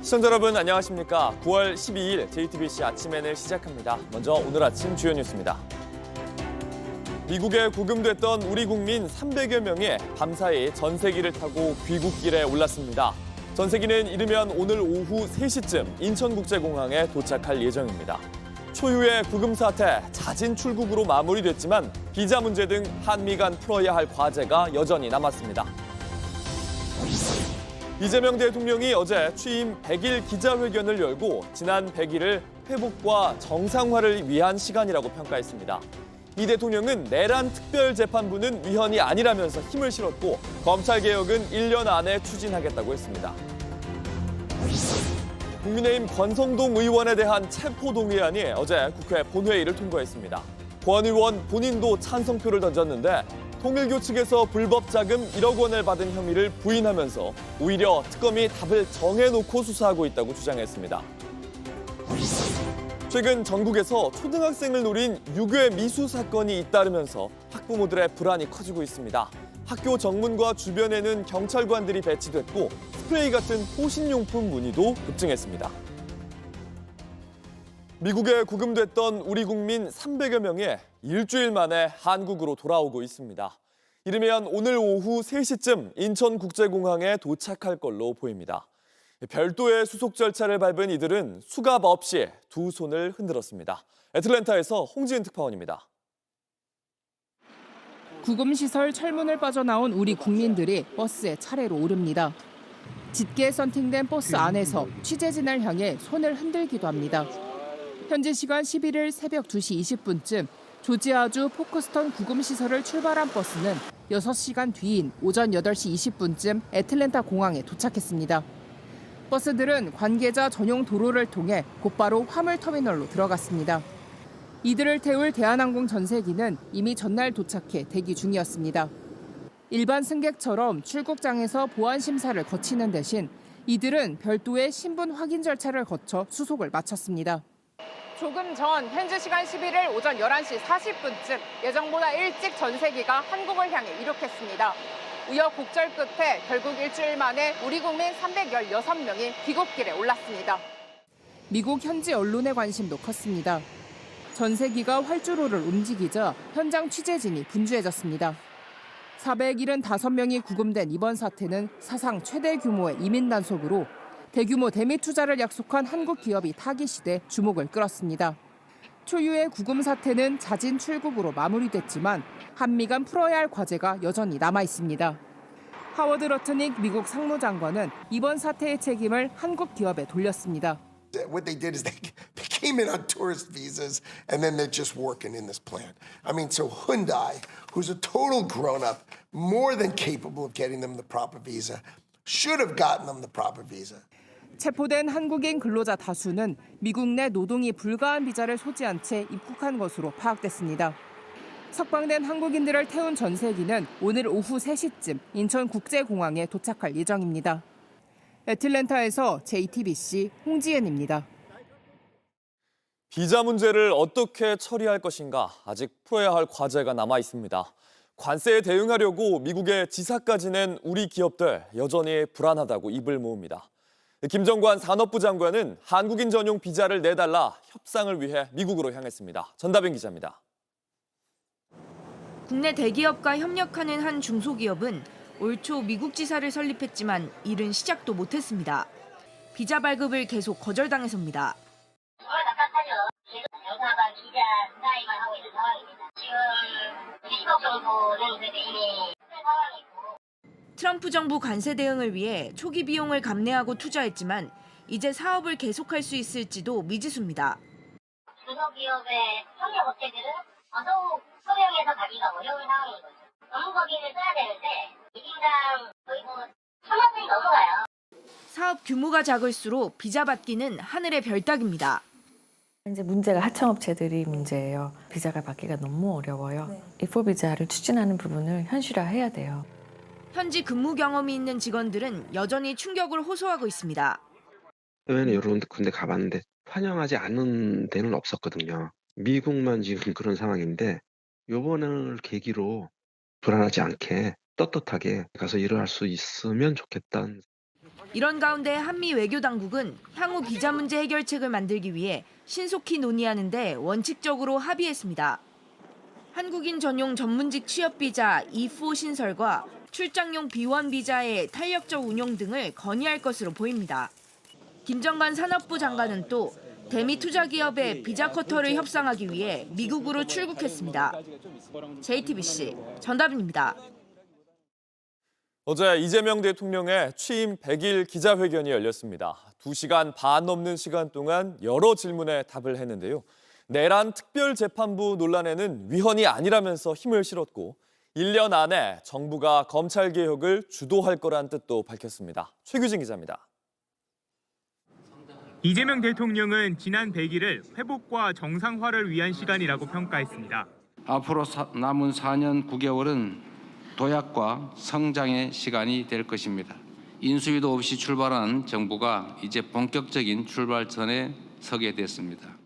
시청자 여러분 안녕하십니까. 9월 12일 JTBC 아침엔을 시작합니다. 먼저 오늘 아침 주요 뉴스입니다. 미국에 구금됐던 우리 국민 300여 명이 밤사이 전세기를 타고 귀국길에 올랐습니다. 전세기는 이르면 오늘 오후 3시쯤 인천국제공항에 도착할 예정입니다. 초유의 구금 사태, 자진 출국으로 마무리됐지만 비자 문제 등 한미 간 풀어야 할 과제가 여전히 남았습니다. 이재명 대통령이 어제 취임 100일 기자회견을 열고 지난 100일을 회복과 정상화를 위한 시간이라고 평가했습니다. 이 대통령은 내란 특별재판부는 위헌이 아니라면서 힘을 실었고 검찰개혁은 1년 안에 추진하겠다고 했습니다. 국민의힘 권성동 의원에 대한 체포동의안이 어제 국회 본회의를 통과했습니다. 권 의원 본인도 찬성표를 던졌는데 통일교 측에서 불법 자금 1억 원을 받은 혐의를 부인하면서 오히려 특검이 답을 정해놓고 수사하고 있다고 주장했습니다. 최근 전국에서 초등학생을 노린 유괴 미수 사건이 잇따르면서 학부모들의 불안이 커지고 있습니다. 학교 정문과 주변에는 경찰관들이 배치됐고 스프레이 같은 호신용품 문의도 급증했습니다. 미국에 구금됐던 우리 국민 300여 명이 일주일 만에 한국으로 돌아오고 있습니다. 이르면 오늘 오후 3시쯤 인천국제공항에 도착할 걸로 보입니다. 별도의 수속 절차를 밟은 이들은 수갑 없이 두 손을 흔들었습니다. 애틀랜타에서 홍지은 특파원입니다. 구금시설 철문을 빠져나온 우리 국민들이 버스에 차례로 오릅니다. 짙게 썬팅된 버스 안에서 취재진을 향해 손을 흔들기도 합니다. 현지 시간 11일 새벽 2시 20분쯤 조지아주 포크스턴 구금시설을 출발한 버스는 6시간 뒤인 오전 8시 20분쯤 애틀랜타 공항에 도착했습니다. 버스들은 관계자 전용 도로를 통해 곧바로 화물터미널로 들어갔습니다. 이들을 태울 대한항공 전세기는 이미 전날 도착해 대기 중이었습니다. 일반 승객처럼 출국장에서 보안 심사를 거치는 대신 이들은 별도의 신분 확인 절차를 거쳐 수속을 마쳤습니다. 조금 전 현지 시간 11일 오전 11시 40분쯤 예정보다 일찍 전세기가 한국을 향해 이륙했습니다. 우여곡절 끝에 결국 일주일 만에 우리 국민 316명이 귀국길에 올랐습니다. 미국 현지 언론의 관심도 컸습니다. 전세기가 활주로를 움직이자 현장 취재진이 분주해졌습니다. 475명이 구금된 이번 사태는 사상 최대 규모의 이민 단속으로 대규모 대미 투자를 약속한 한국 기업이 타깃이 주목을 끌었습니다. 초유의 구금 사태는 자진 출국으로 마무리됐지만 한미 간 풀어야 할 과제가 여전히 남아 있습니다. 하워드 러트닉 미국 상무장관은 이번 사태의 책임을 한국 기업에 돌렸습니다. What they did is they came in on tourist visas and then they're just working in this plant. I mean, so Hyundai, who's a total grown-up, more than capable of getting them the proper visa, should have gotten them the proper visa. 체포된 한국인 근로자 다수는 미국 내 노동이 불가한 비자를 소지한 채 입국한 것으로 파악됐습니다. 석방된 한국인들을 태운 전세기는 오늘 오후 3시쯤 인천국제공항에 도착할 예정입니다. 애틀랜타에서 JTBC 홍지은입니다. 비자 문제를 어떻게 처리할 것인가 아직 풀어야 할 과제가 남아 있습니다. 관세에 대응하려고 미국에 지사까지 낸 우리 기업들 여전히 불안하다고 입을 모읍니다. 김정관 산업부 장관은 한국인 전용 비자를 내달라 협상을 위해 미국으로 향했습니다. 전다빈 기자입니다. 국내 대기업과 협력하는 한 중소기업은 올 초 미국 지사를 설립했지만 일은 시작도 못했습니다. 비자 발급을 계속 거절당해서입니다. 정말 답답하죠. 지금 영사가 기자 수사만 하고 있는 상황입니다. 지금 20억 정도는 그래도 이미 쓴 상황이고. 트럼프 정부 관세 대응을 위해 초기 비용을 감내하고 투자했지만 이제 사업을 계속할 수 있을지도 미지수입니다. 중소기업의 협력 업체들은 더더욱 소명해서 가기가 어려운 상황인 거죠. 업무법인을 써야 되는데 1인당 거의 1,000만 원이 넘어가요. 사업 규모가 작을수록 비자 받기는 하늘의 별 따기입니다. 이제 문제가 하청업체들이 문제예요. 비자가 받기가 너무 어려워요. E4 비자를 추진하는 부분을 현실화해야 돼요. 현지 근무 경험이 있는 직원들은 여전히 충격을 호소하고 있습니다. 해외는 여러 군데 가봤는데 환영하지 않는 데는 없었거든요. 미국만 지금 그런 상황인데 이번을 계기로 불안하지 않게 떳떳하게 가서 일을 할 수 있으면 좋겠다. 이런 가운데 한미 외교당국은 향후 비자 문제 해결책을 만들기 위해 신속히 논의하는 데 원칙적으로 합의했습니다. 한국인 전용 전문직 취업 비자 E4 신설과 출장용 B1 비자의 탄력적 운용 등을 건의할 것으로 보입니다. 김정관 산업부 장관은 또 대미 투자 기업의 비자 쿼터를 협상하기 위해 미국으로 출국했습니다. JTBC 전다빈입니다. 어제 이재명 대통령의 취임 100일 기자회견이 열렸습니다. 2시간 반 넘는 시간 동안 여러 질문에 답을 했는데요. 내란 특별재판부 논란에는 위헌이 아니라면서 힘을 실었고 1년 안에 정부가 검찰개혁을 주도할 거란 뜻도 밝혔습니다. 최규진 기자입니다. 이재명 대통령은 지난 100일을 회복과 정상화를 위한 시간이라고 평가했습니다. 앞으로 남은 4년 9개월은 도약과 성장의 시간이 될 것입니다. 인수위도 없이 출발한 정부가 이제 본격적인 출발선에 서게 됐습니다.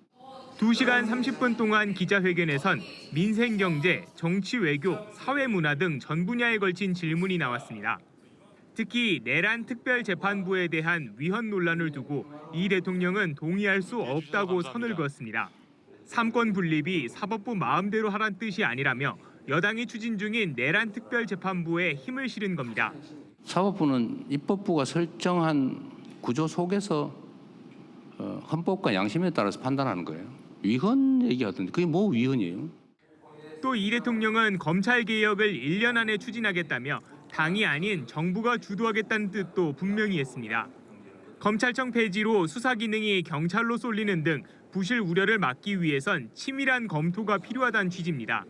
2시간 30분 동안 기자회견에선 민생경제, 정치외교, 사회문화 등 전 분야에 걸친 질문이 나왔습니다. 특히 내란 특별재판부에 대한 위헌 논란을 두고 이 대통령은 동의할 수 없다고 선을 그었습니다. 삼권 분립이 사법부 마음대로 하란 뜻이 아니라며 여당이 추진 중인 내란 특별재판부에 힘을 실은 겁니다. 사법부는 입법부가 설정한 구조 속에서 헌법과 양심에 따라서 판단하는 거예요. 위헌 얘기하던데 그게 뭐 위헌이에요? 또 이 대통령은 검찰개혁을 1년 안에 추진하겠다며 당이 아닌 정부가 주도하겠다는 뜻도 분명히 했습니다. 검찰청 폐지로 수사 기능이 경찰로 쏠리는 등 부실 우려를 막기 위해선 치밀한 검토가 필요하다는 취지입니다.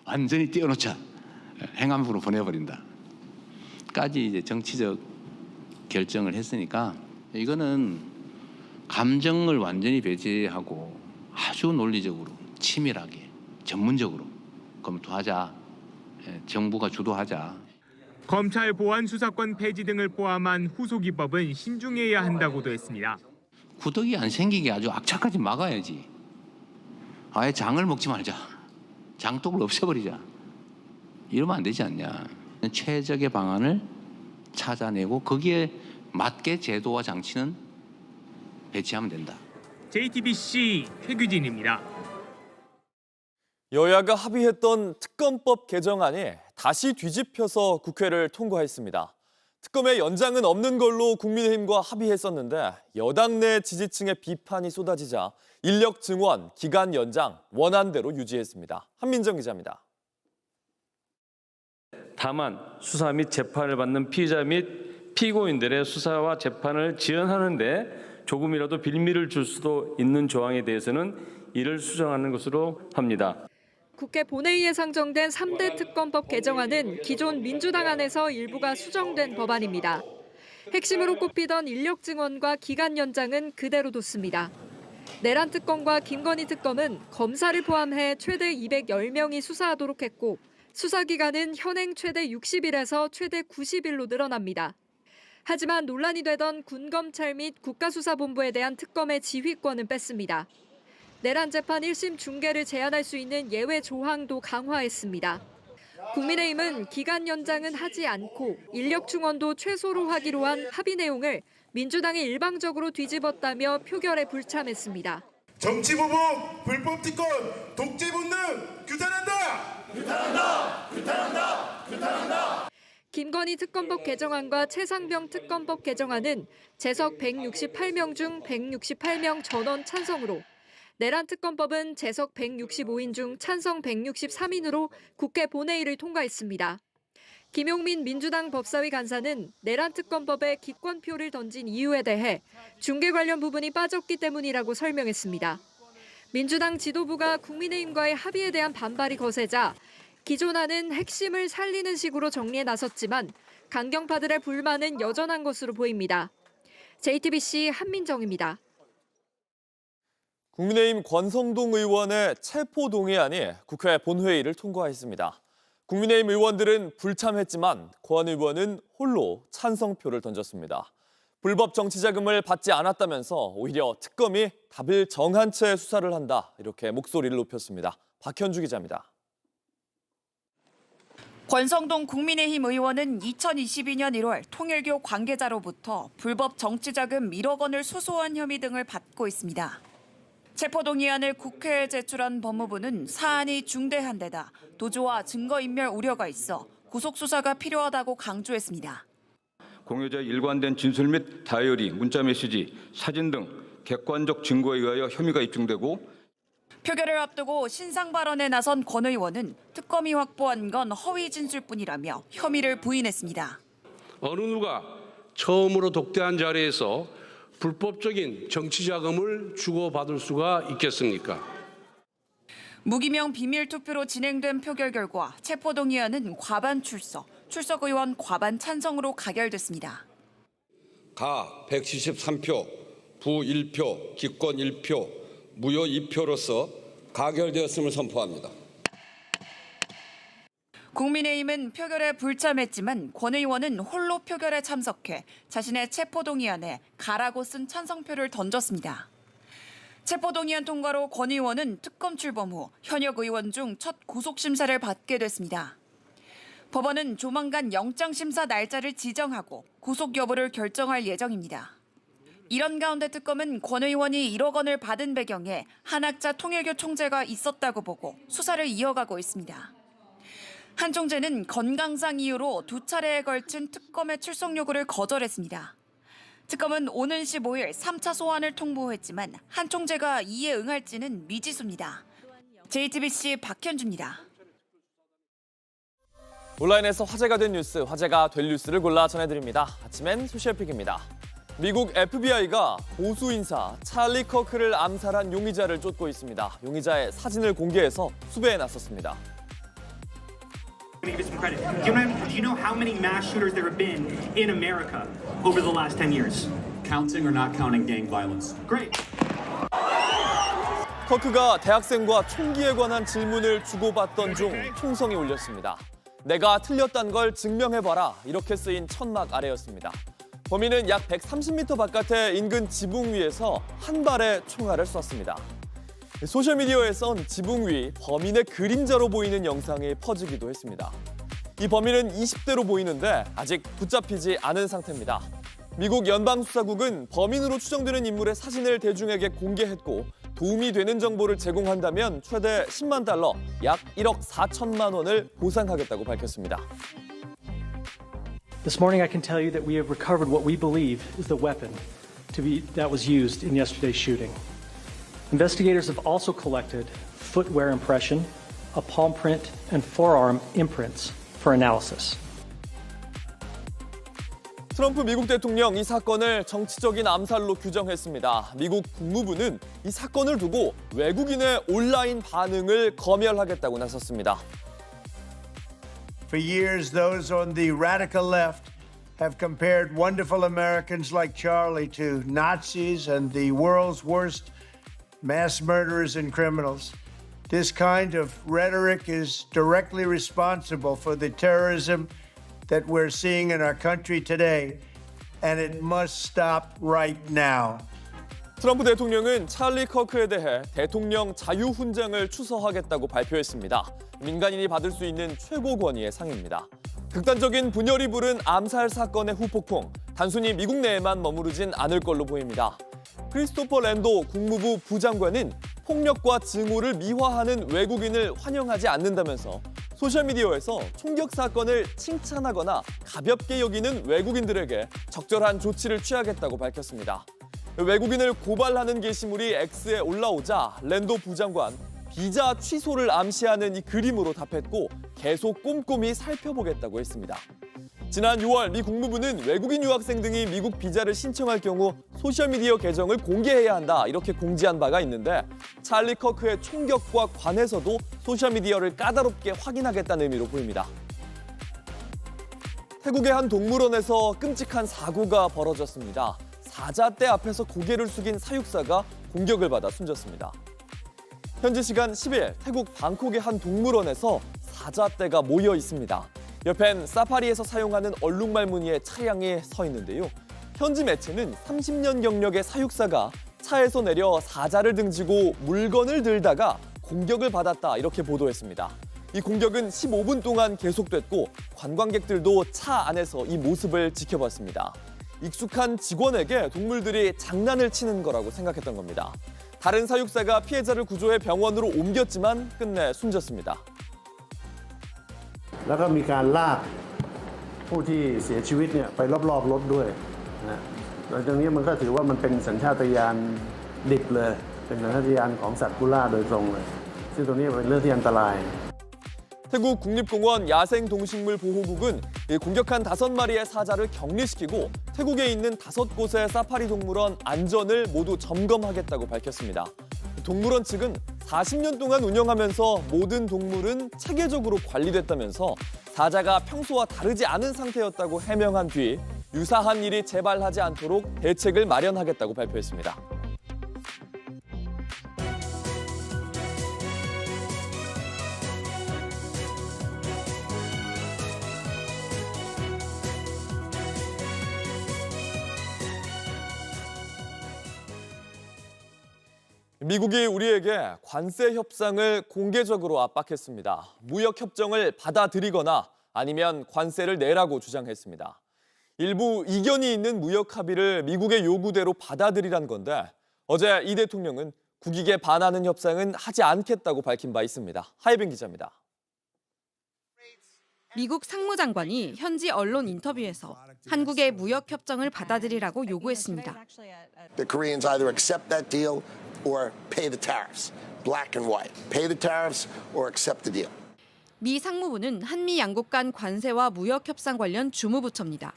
완전히 떼어놓자. 행안부로 보내버린다. 까지 이제 정치적 결정을 했으니까 이거는 감정을 완전히 배제하고 아주 논리적으로 치밀하게 전문적으로 검토하자. 정부가 주도하자. 검찰 보안 수사권 폐지 등을 포함한 후속 입법은 신중해야 한다고도 했습니다. 구더기 안 생기게 아주 악착같이 막아야지. 아예 장을 먹지 말자. 장독을 없애버리자. 이러면 안 되지 않냐. 최적의 방안을 찾아내고 거기에 맞게 제도와 장치는 배치하면 된다. JTBC 최규진입니다. 여야가 합의했던 특검법 개정안이 다시 뒤집혀서 국회를 통과했습니다. 특검의 연장은 없는 걸로 국민의힘과 합의했었는데 여당 내 지지층의 비판이 쏟아지자 인력 증원, 기간 연장 원안대로 유지했습니다. 한민정 기자입니다. 다만 수사 및 재판을 받는 피의자 및 피고인들의 수사와 재판을 지연하는 데 조금이라도 빌미를 줄 수도 있는 조항에 대해서는 이를 수정하는 것으로 합니다. 국회 본회의에 상정된 3대 특검법 개정안은 기존 민주당 안에서 일부가 수정된 법안입니다. 핵심으로 꼽히던 인력 증원과 기간 연장은 그대로 뒀습니다. 내란 특검과 김건희 특검은 검사를 포함해 최대 210명이 수사하도록 했고 수사 기간은 현행 최대 60일에서 최대 90일로 늘어납니다. 하지만 논란이 되던 군검찰 및 국가수사본부에 대한 특검의 지휘권은 뺐습니다. 내란 재판 1심 중계를 제한할 수 있는 예외 조항도 강화했습니다. 국민의힘은 기간 연장은 하지 않고 인력 충원도 최소로 하기로 한 합의 내용을 민주당이 일방적으로 뒤집었다며 표결에 불참했습니다. 정치보복, 불법 특권, 독재 본능 규탄한다! 규탄한다! 규탄한다! 규탄한다! 김건희 특검법 개정안과 최상병 특검법 개정안은 재석 168명 중 168명 전원 찬성으로 내란 특검법은 재석 165인 중 찬성 163인으로 국회 본회의를 통과했습니다. 김용민 민주당 법사위 간사는 내란 특검법에 기권표를 던진 이유에 대해 중계 관련 부분이 빠졌기 때문이라고 설명했습니다. 민주당 지도부가 국민의힘과의 합의에 대한 반발이 거세자 기존 안은 핵심을 살리는 식으로 정리에 나섰지만 강경파들의 불만은 여전한 것으로 보입니다. JTBC 한민정입니다. 국민의힘 권성동 의원의 체포동의안이 국회 본회의를 통과했습니다. 국민의힘 의원들은 불참했지만 권 의원은 홀로 찬성표를 던졌습니다. 불법 정치자금을 받지 않았다면서 오히려 특검이 답을 정한 채 수사를 한다, 이렇게 목소리를 높였습니다. 박현주 기자입니다. 권성동 국민의힘 의원은 2022년 1월 통일교 관계자로부터 불법 정치자금 1억 원을 수수한 혐의 등을 받고 있습니다. 체포동의안을 국회에 제출한 법무부는 사안이 중대한 데다 도주와 증거인멸 우려가 있어 구속수사가 필요하다고 강조했습니다. 공여자의 일관된 진술 및 다이어리, 문자메시지, 사진 등 객관적 증거에 의하여 혐의가 입증되고 표결을 앞두고 신상 발언에 나선 권 의원은 특검이 확보한 건 허위 진술뿐이라며 혐의를 부인했습니다. 어느 누가 처음으로 독대한 자리에서 불법적인 정치 자금을 주고받을 수가 있겠습니까? 무기명 비밀 투표로 진행된 표결 결과 체포동의안은 과반 출석 의원 과반 찬성으로 가결됐습니다. 가 173표, 부 1표, 기권 1표, 무효 2표로서 가결되었음을 선포합니다. 국민의힘은 표결에 불참했지만 권 의원은 홀로 표결에 참석해 자신의 체포동의안에 가라고 쓴 찬성표를 던졌습니다. 체포동의안 통과로 권 의원은 특검 출범 후 현역 의원 중 첫 구속심사를 받게 됐습니다. 법원은 조만간 영장심사 날짜를 지정하고 구속 여부를 결정할 예정입니다. 이런 가운데 특검은 권 의원이 1억 원을 받은 배경에 한학자 통일교 총재가 있었다고 보고 수사를 이어가고 있습니다. 한 총재는 건강상 이유로 2차례에 걸친 특검의 출석 요구를 거절했습니다. 특검은 오는 15일 3차 소환을 통보했지만 한 총재가 이에 응할지는 미지수입니다. JTBC 박현주입니다. 온라인에서 화제가 된 뉴스, 화제가 될 뉴스를 골라 전해드립니다. 아침엔 소셜픽입니다. 미국 FBI가 보수 인사 찰리 커크를 암살한 용의자를 쫓고 있습니다. 용의자의 사진을 공개해서 수배에 나섰습니다. Do you know how many mass shooters there have been in America over the last 10 years? Counting or not counting gang violence? Great. 커크가 대학생과 총기에 관한 질문을 주고받던 중 총성이 울렸습니다. 내가 틀렸단 걸 증명해봐라. 이렇게 쓰인 천막 아래였습니다. 범인은 약 130m 바깥의 인근 지붕 위에서 한 발의 총알을 쐈습니다. 소셜미디어에선 지붕 위 범인의 그림자로 보이는 영상이 퍼지기도 했습니다. 이 범인은 20대로 보이는데 아직 붙잡히지 않은 상태입니다. 미국 연방수사국은 범인으로 추정되는 인물의 사진을 대중에게 공개했고 도움이 되는 정보를 제공한다면 최대 10만 달러, 약 1억 4천만 원을 보상하겠다고 밝혔습니다. This morning I can tell you that we have recovered what we believe is the weapon that was used in yesterday's shooting. Investigators have also collected footwear impression, a palm print, and forearm imprints for analysis. 트럼프 미국 대통령 이 사건을 정치적인 암살로 규정했습니다. 미국 국무부는 이 사건을 두고 외국인의 온라인 반응을 검열하겠다고 나섰습니다. For years, those on the radical left have compared wonderful Americans like Charlie to Nazis and the world's worst mass murderers and criminals. This kind of rhetoric is directly responsible for the terrorism that we're seeing in our country today, and it must stop right now. 트럼프 대통령은 찰리 커크에 대해 대통령 자유훈장을 추서하겠다고 발표했습니다. 민간인이 받을 수 있는 최고 권위의 상입니다. 극단적인 분열이 부른 암살 사건의 후폭풍, 단순히 미국 내에만 머무르진 않을 걸로 보입니다. 크리스토퍼 랜도 국무부 부장관은 폭력과 증오를 미화하는 외국인을 환영하지 않는다면서 소셜미디어에서 총격 사건을 칭찬하거나 가볍게 여기는 외국인들에게 적절한 조치를 취하겠다고 밝혔습니다. 외국인을 고발하는 게시물이 X에 올라오자 랜도 부장관, 비자 취소를 암시하는 이 그림으로 답했고 계속 꼼꼼히 살펴보겠다고 했습니다. 지난 6월 미 국무부는 외국인 유학생 등이 미국 비자를 신청할 경우 소셜미디어 계정을 공개해야 한다 이렇게 공지한 바가 있는데 찰리 커크의 총격과 관해서도 소셜미디어를 까다롭게 확인하겠다는 의미로 보입니다. 태국의 한 동물원에서 끔찍한 사고가 벌어졌습니다. 사자떼 앞에서 고개를 숙인 사육사가 공격을 받아 숨졌습니다. 현지 시간 10일 태국 방콕의 한 동물원에서 사자떼가 모여 있습니다. 옆엔 사파리에서 사용하는 얼룩말 무늬의 차량이 서 있는데요. 현지 매체는 30년 경력의 사육사가 차에서 내려 사자를 등지고 물건을 들다가 공격을 받았다 이렇게 보도했습니다. 이 공격은 15분 동안 계속됐고 관광객들도 차 안에서 이 모습을 지켜봤습니다. 익숙한 직원에게 동물들이 장난을 치는 거라고 생각했던 겁니다. 다른 사육사가 피해자를 구조해 병원으로 옮겼지만 끝내 숨졌습니다. แล้วก็มีการลากผู้ที่เสียชีวิตเนี่ยไปรอบๆรถด้วยนะหลังจากนี้มันก็ถือว่ามันเป็นสัญชาตญาณดิบเลยเป็นสัญชาตญาณของสัตว์ผู้ล่าโดยตรงเลยซึ่งตรงนี้เป็นเรื่องที่อันตราย 태국 국립공원 야생동식물보호국은 공격한 5마리의 사자를 격리시키고 태국에 있는 5곳의 사파리 동물원 안전을 모두 점검하겠다고 밝혔습니다. 동물원 측은 40년 동안 운영하면서 모든 동물은 체계적으로 관리됐다면서 사자가 평소와 다르지 않은 상태였다고 해명한 뒤 유사한 일이 재발하지 않도록 대책을 마련하겠다고 발표했습니다. 미국이 우리에게 관세 협상을 공개적으로 압박했습니다. 무역 협정을 받아들이거나 아니면 관세를 내라고 주장했습니다. 일부 이견이 있는 무역 합의를 미국의 요구대로 받아들이란 건데 어제 이 대통령은 국익에 반하는 협상은 하지 않겠다고 밝힌 바 있습니다. 하예빈 기자입니다. 미국 상무장관이 현지 언론 인터뷰에서 한국의 무역 협정을 받아들이라고 요구했습니다. The Koreans either accept that deal or pay the tariffs. Black and white. Pay the tariffs or accept the deal. 미 상무부는 한미 양국 간 관세와 무역 협상 관련 주무부처입니다.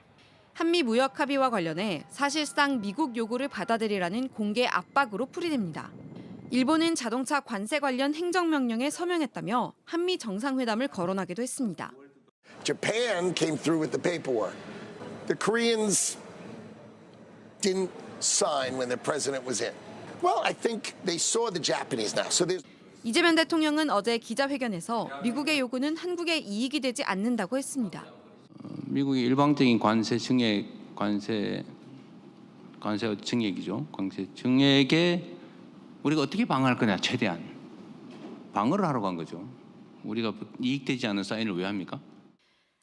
한미 무역 합의와 관련해 사실상 미국 요구를 받아들이라는 공개 압박으로 풀이됩니다. 일본은 자동차 관세 관련 행정명령에 서명했다며 한미 정상회담을 거론하기도 했습니다. Japan came through with the paperwork. The Koreans didn't sign when their president was in. Well, I think they saw the Japanese now. So there's 이재명 대통령은 어제 기자회견에서 미국의 요구는 한국의 이익이 되지 않는다고 했습니다. 미국의 일방적인 관세 증액이죠. 관세 증액에 우리가 어떻게 방어할 거냐, 최대한. 방어를 하러 간 거죠. 우리가 이익되지 않은 사인을 왜 합니까?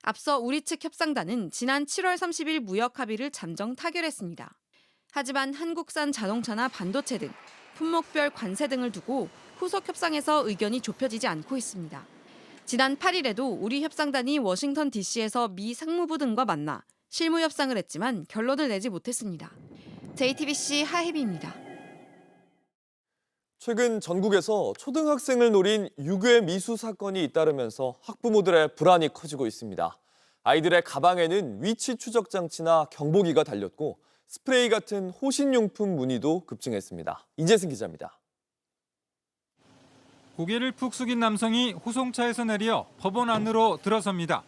앞서 우리 측 협상단은 지난 7월 30일 무역 합의를 잠정 타결했습니다. 하지만 한국산 자동차나 반도체 등 품목별 관세 등을 두고 후속 협상에서 의견이 좁혀지지 않고 있습니다. 지난 8일에도 우리 협상단이 워싱턴 DC에서 미 상무부 등과 만나 실무 협상을 했지만 결론을 내지 못했습니다. JTBC 하혜비입니다. 최근 전국에서 초등학생을 노린 유괴 미수 사건이 잇따르면서 학부모들의 불안이 커지고 있습니다. 아이들의 가방에는 위치 추적 장치나 경보기가 달렸고 스프레이 같은 호신용품 문의도 급증했습니다. 이재승 기자입니다. 고개를 푹 숙인 남성이 호송차에서 내려 법원 안으로 들어섭니다.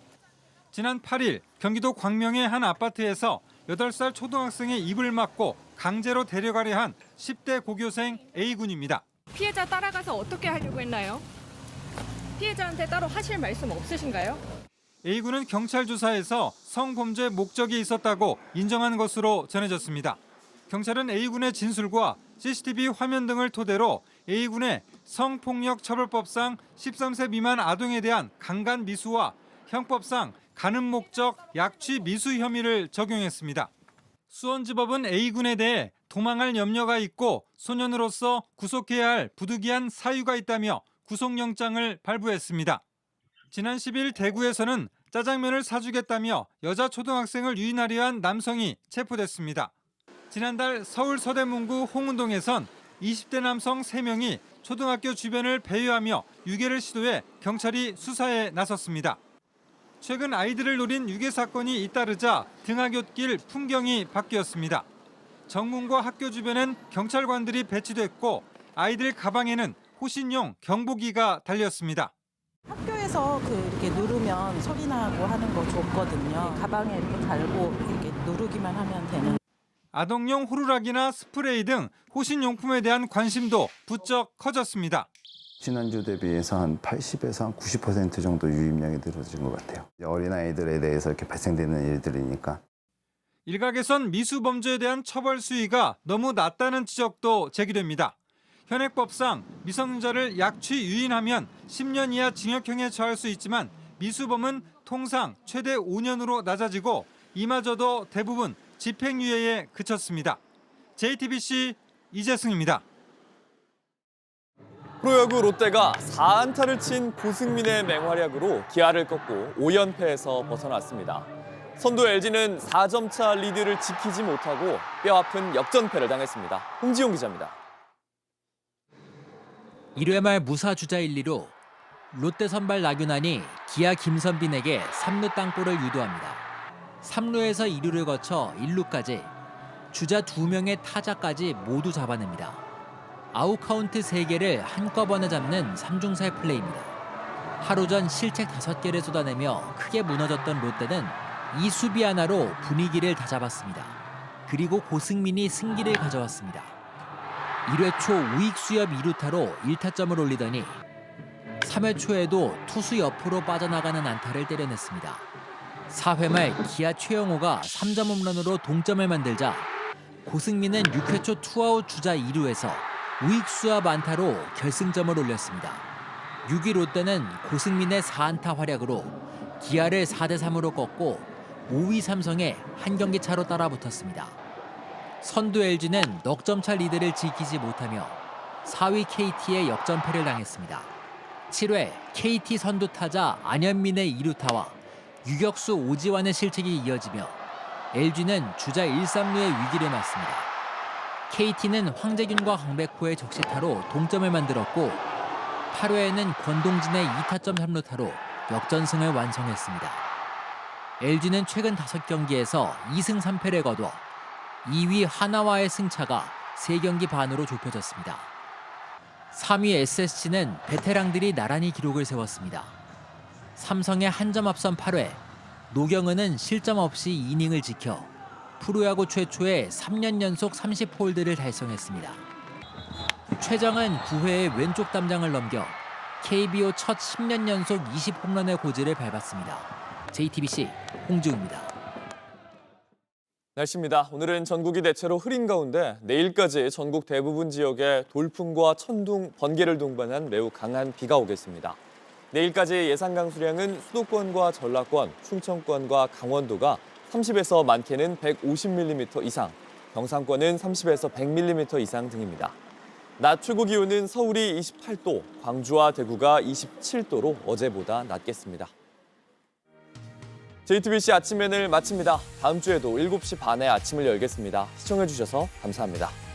지난 8일 경기도 광명의 한 아파트에서 8살 초등학생의 입을 막고 강제로 데려가려 한 10대 고교생 A군입니다. 피해자 따라가서 어떻게 하려고 했나요? 피해자한테 따로 하실 말씀 없으신가요? A군은 경찰 조사에서 성범죄 목적이 있었다고 인정한 것으로 전해졌습니다. 경찰은 A군의 진술과 CCTV 화면 등을 토대로 A군의 성폭력 처벌법상 13세 미만 아동에 대한 강간 미수와 형법상 가늠 목적 약취 미수 혐의를 적용했습니다. 수원지법은 A군에 대해 도망할 염려가 있고 소년으로서 구속해야 할 부득이한 사유가 있다며 구속영장을 발부했습니다. 지난 10일 대구에서는 짜장면을 사주겠다며 여자 초등학생을 유인하려 한 남성이 체포됐습니다. 지난달 서울 서대문구 홍은동에선 20대 남성 3명이 초등학교 주변을 배회하며 유괴를 시도해 경찰이 수사에 나섰습니다. 최근 아이들을 노린 유괴 사건이 잇따르자 등하굣길 풍경이 바뀌었습니다. 정문과 학교 주변엔 경찰관들이 배치됐고 아이들 가방에는 호신용 경보기가 달렸습니다. 학교에서 이렇게 누르면 소리 나고 하는 거 좋거든요. 가방에 이렇게 달고 이렇게 누르기만 하면 되는. 아동용 호루라기나 스프레이 등 호신용품에 대한 관심도 부쩍 커졌습니다. 지난주 대비해서 한 80에서 한 90% 정도 유입량이 늘어진 것 같아요. 어린아이들에 대해서 이렇게 발생되는 일들이니까. 일각에선 미수범죄에 대한 처벌 수위가 너무 낮다는 지적도 제기됩니다. 현행법상 미성년자를 약취 유인하면 10년 이하 징역형에 처할 수 있지만 미수범은 통상 최대 5년으로 낮아지고 이마저도 대부분 집행유예에 그쳤습니다. JTBC 이재승입니다. 프로야구 롯데가 4안타를 친 고승민의 맹활약으로 기아를 꺾고 5연패에서 벗어났습니다. 선두 LG는 4점차 리드를 지키지 못하고 뼈아픈 역전패를 당했습니다. 홍지용 기자입니다. 1회 말 무사 주자 1, 2루 롯데 선발 나균환이 기아 김선빈에게 3루 땅볼을 유도합니다. 3루에서 2루를 거쳐 1루까지 주자 2명의 타자까지 모두 잡아냅니다. 아웃 카운트 3개를 한꺼번에 잡는 3중사의 플레이입니다. 하루 전 실책 5개를 쏟아내며 크게 무너졌던 롯데는 이 수비 하나로 분위기를 다잡았습니다. 그리고 고승민이 승기를 가져왔습니다. 1회 초 우익수 옆 2루타로 1타점을 올리더니 3회 초에도 투수 옆으로 빠져나가는 안타를 때려냈습니다. 4회 말 기아 최영호가 3점 홈런으로 동점을 만들자 고승민은 6회 초 투아웃 주자 2루에서 우익수 앞 안타로 결승점을 올렸습니다. 6위 롯데는 고승민의 4안타 활약으로 기아를 4대3으로 꺾고 5위 삼성에 한 경기 차로 따라붙었습니다. 선두 LG는 넉점차 리드를 지키지 못하며 4위 KT에 역전패를 당했습니다. 7회 KT 선두 타자 안현민의 2루타와 유격수 오지환의 실책이 이어지며 LG는 주자 1, 3루의 위기를 맞습니다. KT는 황재균과 강백호의 적시타로 동점을 만들었고 8회에는 권동진의 2타점 3루타로 역전승을 완성했습니다. LG는 최근 5경기에서 2승 3패를 거둬 2위 하나와의 승차가 3경기 반으로 좁혀졌습니다. 3위 SSG는 베테랑들이 나란히 기록을 세웠습니다. 삼성의 한 점 앞선 8회, 노경은은 실점 없이 이닝을 지켜 프로야구 최초의 3년 연속 30홀드를 달성했습니다. 최정은 9회에 왼쪽 담장을 넘겨 KBO 첫 10년 연속 20홈런의 고지를 밟았습니다. JTBC 홍지우입니다. 날씨입니다. 오늘은 전국이 대체로 흐린 가운데 내일까지 전국 대부분 지역에 돌풍과 천둥, 번개를 동반한 매우 강한 비가 오겠습니다. 내일까지 예상 강수량은 수도권과 전라권, 충청권과 강원도가 30에서 많게는 150mm 이상, 경상권은 30에서 100mm 이상 등입니다. 낮 최고 기온은 서울이 28도, 광주와 대구가 27도로 어제보다 낮겠습니다. JTBC 아침엔을 마칩니다. 다음 주에도 7시 반에 아침을 열겠습니다. 시청해주셔서 감사합니다.